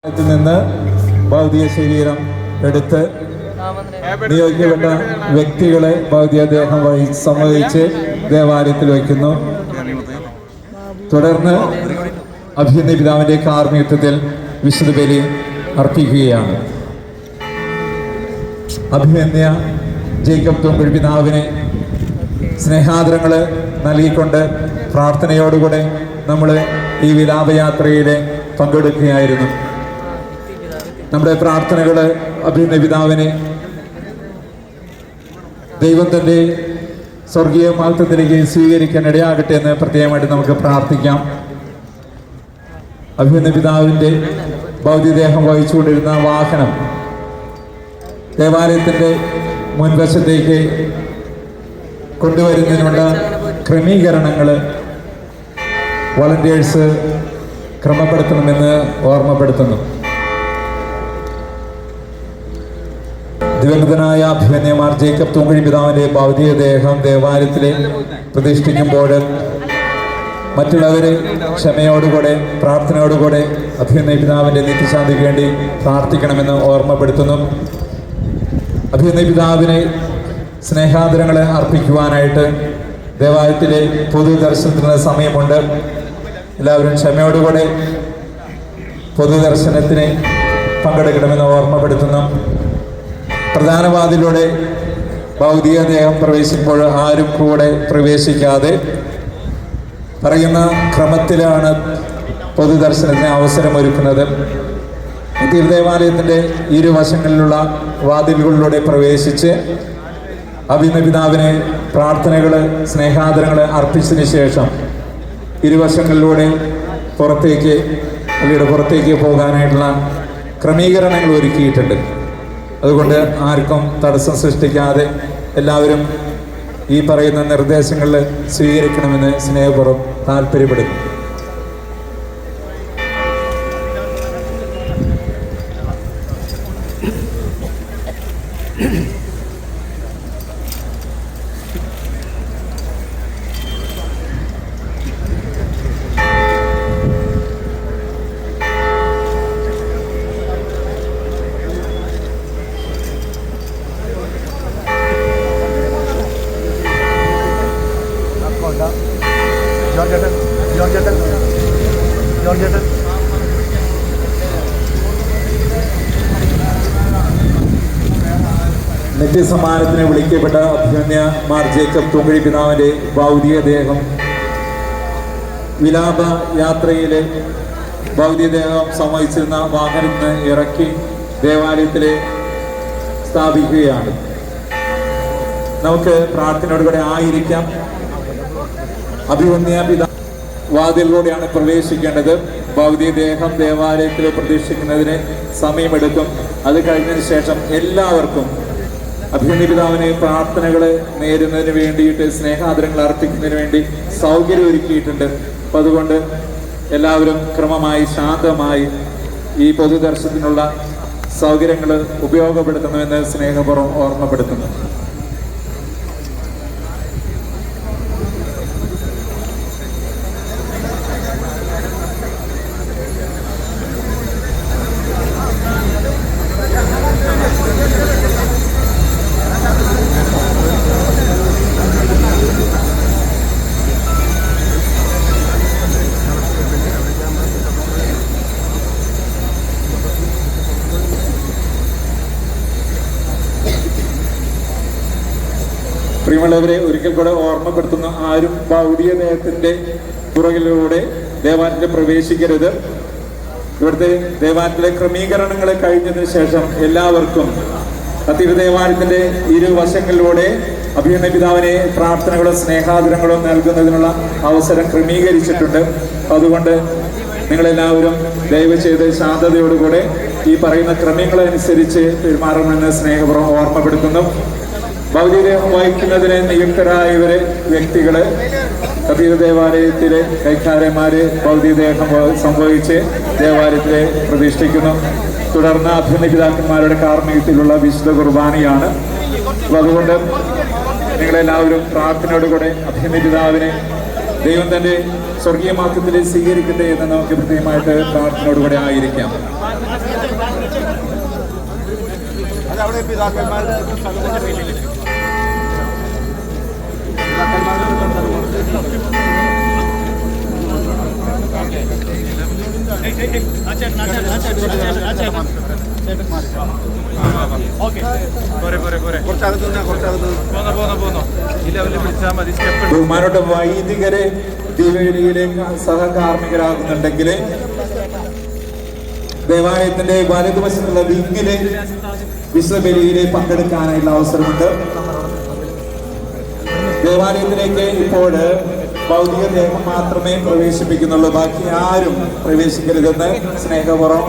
നിന്ന് ഭൗതിക ശരീരം എടുത്ത് നിയോഗിക്കപ്പെട്ട വ്യക്തികളെ ഭൗതിക ദേഹം സംവഹിച്ച് ദേവാലയത്തിൽ വയ്ക്കുന്നു. തുടർന്ന് അഭിനന്ദ പിതാവിന്റെ കാർമ്മികത്വത്തിൽ വിശുദ്ധ ബലി അർപ്പിക്കുകയാണ്. അഭിനന്ദ ജേക്കബ് തുമ്പഴി പിതാവിനെ സ്നേഹാദരങ്ങൾ നൽകിക്കൊണ്ട് പ്രാർത്ഥനയോടുകൂടെ നമ്മൾ ഈ വിലാപയാത്രയിൽ പങ്കെടുക്കുകയായിരുന്നു. നമ്മുടെ പ്രാർത്ഥനകൾ അഭിനന്ദ പിതാവിനെ ദൈവം തൻ്റെ സ്വർഗീയ മഹത്വത്തിലേക്ക് സ്വീകരിക്കാൻ ഇടയാകട്ടെ എന്ന് പ്രത്യേകമായിട്ട് നമുക്ക് പ്രാർത്ഥിക്കാം. അഭിനന്ദ പിതാവിൻ്റെ ഭൗതികദേഹം വഹിച്ചുകൊണ്ടിരുന്ന വാഹനം ദേവാലയത്തിൻ്റെ മുൻവശത്തേക്ക് കൊണ്ടുവരുന്നതിനുള്ള ക്രമീകരണങ്ങൾ വോളണ്ടിയേഴ്സ് ക്രമപ്പെടുത്തണമെന്ന് ഓർമ്മപ്പെടുത്തുന്നു. ദിവംഗതനായ അഭിമന്യമാർ ജേക്കബ് തുമ്പഴി പിതാവിന്റെ ഭൗതിക ദേഹം ദേവാലയത്തിലെ പ്രതിഷ്ഠിക്കുമ്പോൾ മറ്റുള്ളവരെ ക്ഷമയോടുകൂടെ പ്രാർത്ഥനയോടുകൂടെ അഭിമന്യ പിതാവിന്റെ നിത്യശാന്തിക്ക് വേണ്ടി പ്രാർത്ഥിക്കണമെന്ന് ഓർമ്മപ്പെടുത്തുന്നു. അഭിമന്യ പിതാവിനെ സ്നേഹാദരങ്ങളെ അർപ്പിക്കുവാനായിട്ട് ദേവാലയത്തിലെ പൊതുദർശനത്തിന് സമയമുണ്ട്. എല്ലാവരും ക്ഷമയോടുകൂടെ പൊതുദർശനത്തിന് പങ്കെടുക്കണമെന്ന് ഓർമ്മപ്പെടുത്തുന്നു. പ്രധാന വാതിലൂടെ ഭൗതിക ദേഹം പ്രവേശിക്കുമ്പോൾ ആരും കൂടെ പ്രവേശിക്കാതെ പറയുന്ന ക്രമത്തിലാണ് പൊതുദർശനത്തിന് അവസരമൊരുക്കുന്നത്. തിരുദേവാലയത്തിൻ്റെ ഇരുവശങ്ങളിലുള്ള വാതിലുകളിലൂടെ പ്രവേശിച്ച് അഭിനന്ദ പിതാവിനെ പ്രാർത്ഥനകൾ സ്നേഹാദരങ്ങൾ അർപ്പിച്ചതിന് ശേഷം ഇരുവശങ്ങളിലൂടെ പുറത്തേക്ക് പോകാനായിട്ടുള്ള ക്രമീകരണങ്ങൾ ഒരുക്കിയിട്ടുണ്ട്. അതുകൊണ്ട് ആർക്കും തടസ്സം സൃഷ്ടിക്കാതെ എല്ലാവരും ഈ പറയുന്ന നിർദ്ദേശങ്ങൾ സ്വീകരിക്കണമെന്ന് സ്നേഹപൂർവ്വം താല്പര്യപ്പെടുന്നു. നിത്യസമ്മാനത്തിന് വിളിക്കപ്പെട്ട അഭിമന്യ മാർ ജേക്കബ് തുമ്പഴി പിതാവിന്റെ ഭൗതിക ദേഹം വിലാപ യാത്രയിലെ ഭൗതിക ദേഹം സംവഹിച്ചിരുന്ന വാഹനത്തിന് ഇറക്കി ദേവാലയത്തിൽ സ്ഥാപിക്കുകയാണ്. നമുക്ക് പ്രാർത്ഥനയോടുകൂടെ ആയിരിക്കാം. അഭിമന്യ പിതാ വാതിലിലൂടെയാണ് പ്രവേശിക്കേണ്ടത്. ഭൗതിക ദേഹം ദേവാലയത്തിൽ പ്രതീക്ഷിക്കുന്നതിന് സമയമെടുക്കും. അത് കഴിഞ്ഞതിന് ശേഷം എല്ലാവർക്കും അഭിനന്ദ പിതാവിനെ പ്രാർത്ഥനകൾ നേരുന്നതിന് വേണ്ടിയിട്ട് സ്നേഹാദരങ്ങൾ അർപ്പിക്കുന്നതിന് വേണ്ടി സൗകര്യം ഒരുക്കിയിട്ടുണ്ട്. അപ്പം അതുകൊണ്ട് എല്ലാവരും ക്രമമായി ശാന്തമായി ഈ പൊതുദർശനത്തിനുള്ള സൗകര്യങ്ങൾ ഉപയോഗപ്പെടുത്തണമെന്ന് സ്നേഹപൂർവ്വം ഓർമ്മപ്പെടുത്തുന്നു. പ്രിയമുള്ളവരെ, ഒരിക്കൽ കൂടെ ഓർമ്മപ്പെടുത്തുന്ന ആരും ഭൗതിക ദേഹത്തിന്റെ പുറകിലൂടെ ദേവാലയത്തിൽ പ്രവേശിക്കരുത്. ഇവിടുത്തെ ദേവാലയത്തിലെ ക്രമീകരണങ്ങൾ കഴിഞ്ഞതിന് ശേഷം എല്ലാവർക്കും തിരുദേവാലയത്തിന്റെ ഇരുവശങ്ങളിലൂടെ അഭിനന്ദ പിതാവിനെ പ്രാർത്ഥനകളോ സ്നേഹാദരങ്ങളോ നൽകുന്നതിനുള്ള അവസരം ക്രമീകരിച്ചിട്ടുണ്ട്. അതുകൊണ്ട് നിങ്ങളെല്ലാവരും ദയവ് ചെയ്ത് ശാന്തതയോടുകൂടെ ഈ പറയുന്ന ക്രമങ്ങളനുസരിച്ച് പെരുമാറണമെന്ന് സ്നേഹപൂർവ്വം ഓർമ്മപ്പെടുത്തുന്നു. ഭൗതികദേഹം വഹിക്കുന്നതിന് നിയുക്തരായവരെ വ്യക്തികള് ദേവാലയത്തിലെ കൈക്കാരന്മാര് ഭൗതികദേഹം സംഭവിച്ച് ദേവാലയത്തിലെ പ്രതിഷ്ഠിക്കുന്നു. തുടർന്ന് അഭിനന്ദ പിതാക്കന്മാരുടെ കാർമ്മികത്തിലുള്ള വിശുദ്ധ കുർബാനയാണ്. അതുകൊണ്ട് നിങ്ങളെല്ലാവരും പ്രാർത്ഥനയോടുകൂടെ അഭിനന്ദ പിതാവിനെ ദൈവം തന്റെ സ്വർഗീയ മാർഗത്തിൽ സ്വീകരിക്കട്ടെ എന്ന് നമുക്ക് കൃത്യമായിട്ട് പ്രാർത്ഥനയോടുകൂടെ ആയിരിക്കാം. അവിടെ പിതാക്കന്മാരുടെ ബഹുമാനോട്ട് വൈദികരെ ദീപവേദിയിലേക്ക് സഹകാർമ്മികരാകുന്നുണ്ടെങ്കിൽ ദേവാലയത്തിന്റെ വലതുവശത്തുള്ള വിങ്ങില് വിശ്വബലിയിലെ പങ്കെടുക്കാനായുള്ള അവസരമുണ്ട്. ദേവാലയത്തിലേക്ക് ഇപ്പോൾ ഭൗതിക ദേഹം മാത്രമേ പ്രവേശിപ്പിക്കുന്നുള്ളൂ. ബാക്കി ആരും പ്രവേശിക്കരുതെന്ന് സ്നേഹപൂർവ്വം